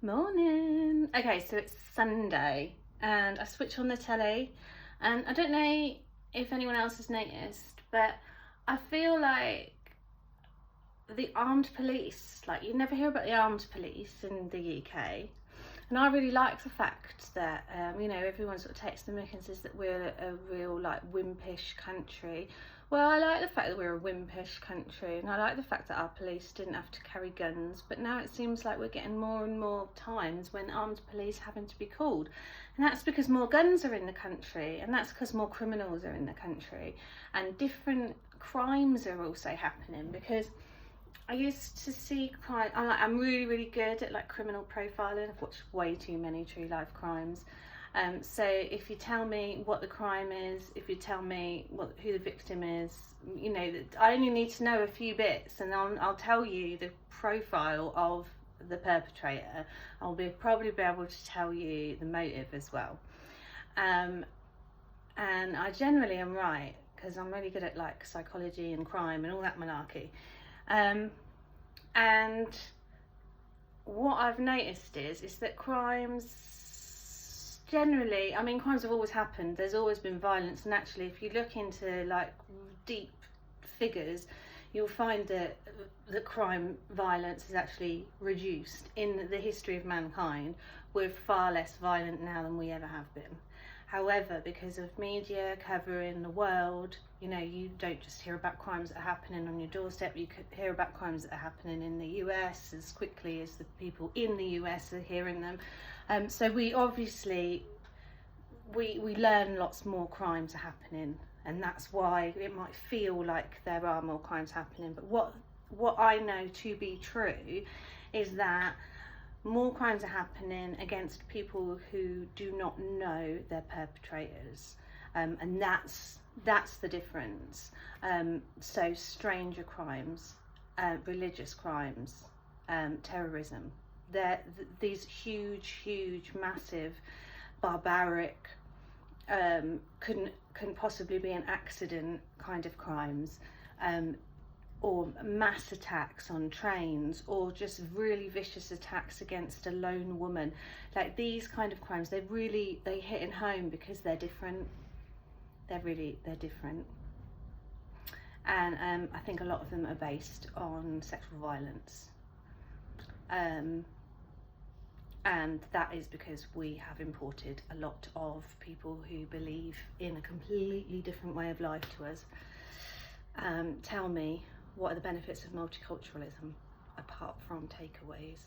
Morning. Okay, so it's Sunday and I switch on the telly, and I don't know if anyone else has noticed, but I feel like the armed police, like you never hear about the armed police in the UK. And I really like the fact that, everyone sort of takes the mick and says that we're a real, like, wimpish country. Well, I like the fact that we're a wimpish country, and I like the fact that our police didn't have to carry guns, but now it seems like we're getting more and more times when armed police having to be called. And that's because more guns are in the country, and that's because more criminals are in the country, and different crimes are also happening, because I used to see crime. I'm really, really good at like criminal profiling. I've watched way too many true life crimes. So if you tell me what the crime is, if you tell me who the victim is, I only need to know a few bits, and I'll tell you the profile of the perpetrator. Probably be able to tell you the motive as well. And I generally am right, because I'm really good at like psychology and crime and all that malarkey. And what I've noticed is that crimes generally, crimes have always happened. There's always been violence, and actually, if you look into like deep figures, you'll find that the crime violence is actually reduced in the history of mankind. We're far less violent now than we ever have been. However, because of media covering the world, you don't just hear about crimes that are happening on your doorstep. You could hear about crimes that are happening in the US as quickly as the people in the US are hearing them. So we obviously, we learn lots more crimes are happening, and that's why it might feel like there are more crimes happening. But what I know to be true is that more crimes are happening against people who do not know they're perpetrators, and that's the difference. So stranger crimes, religious crimes, terrorism, these huge, massive, barbaric, couldn't possibly be an accident kind of crimes, or mass attacks on trains, or just really vicious attacks against a lone woman. Like these kind of crimes, they hit in home because they're different. They're different. And I think a lot of them are based on sexual violence. And that is because we have imported a lot of people who believe in a completely different way of life to us. Tell me, what are the benefits of multiculturalism apart from takeaways?